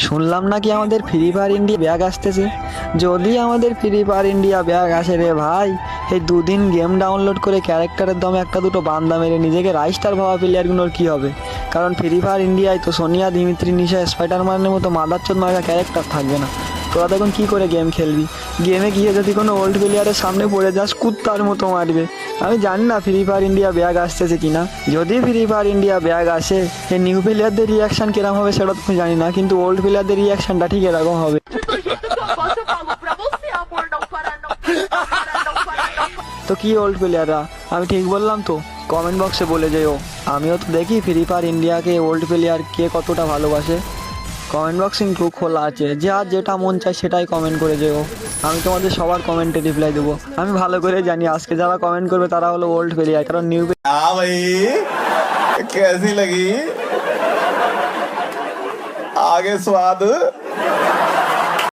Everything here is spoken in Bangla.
শুনলাম নাকি আমাদের ফ্রি ফায়ার ইন্ডিয়া ব্যাগ আসতেছে। যদি আমাদের ফ্রি ফায়ার ইন্ডিয়া ব্যাগ আসে রে ভাই, এই দুদিন গেম ডাউনলোড করে ক্যারেক্টারের দমে একটা দুটো বান্দা মেরে নিজেকে রাইস্টার ভাবা প্লেয়ারগুলোর কী হবে। কারণ ফ্রি ফায়ার ইন্ডিয়ায় তো সোনিয়া, দিমিত্রি, নিশা, স্পাইডারম্যানের মতো মাদারচোদ মার্কা ক্যারেক্টার থাকবে না। তোরা দেখুন কী করে গেম খেলবি? গেমে গিয়ে যদি কোনো ওল্ড প্লেয়ারের সামনে পড়ে যাস, কুত্তার মতো মারবে। আমি জানি না ফ্রি ফায়ার ইন্ডিয়া ব্যাগ আসতেছে কিনা। যদি ফ্রি ফায়ার ইন্ডিয়া ব্যাগ আসে, এই নিউ প্লেয়ারদের রিয়াকশান কিরকম হবে সেটা তো জানি না, কিন্তু ওল্ড প্লেয়ারদের রিয়াকশানটা ঠিক এরকম হবে। তো কি ওল্ড প্লেয়াররা, আমি ঠিক বললাম তো? কমেন্ট বক্সে বলে যেও। আমিও তো দেখি ফ্রি ফায়ার ইন্ডিয়াকে ওল্ড প্লেয়ার কে কতটা ভালোবাসে। কমেন্ট বক্স কিন্তু খোলা আছে, যার যেটা মন চায় সেটাই কমেন্ট করে যেও। আমি তোমাদের সবার কমেন্টে রিপ্লাই দেবো। আমি ভালো করে জানি আজকে যারা কমেন্ট করবে তারা হলো ওল্ড প্লেয়ার, কারণ নিউ हाँ भाई कैसी लगी आगे स्वाद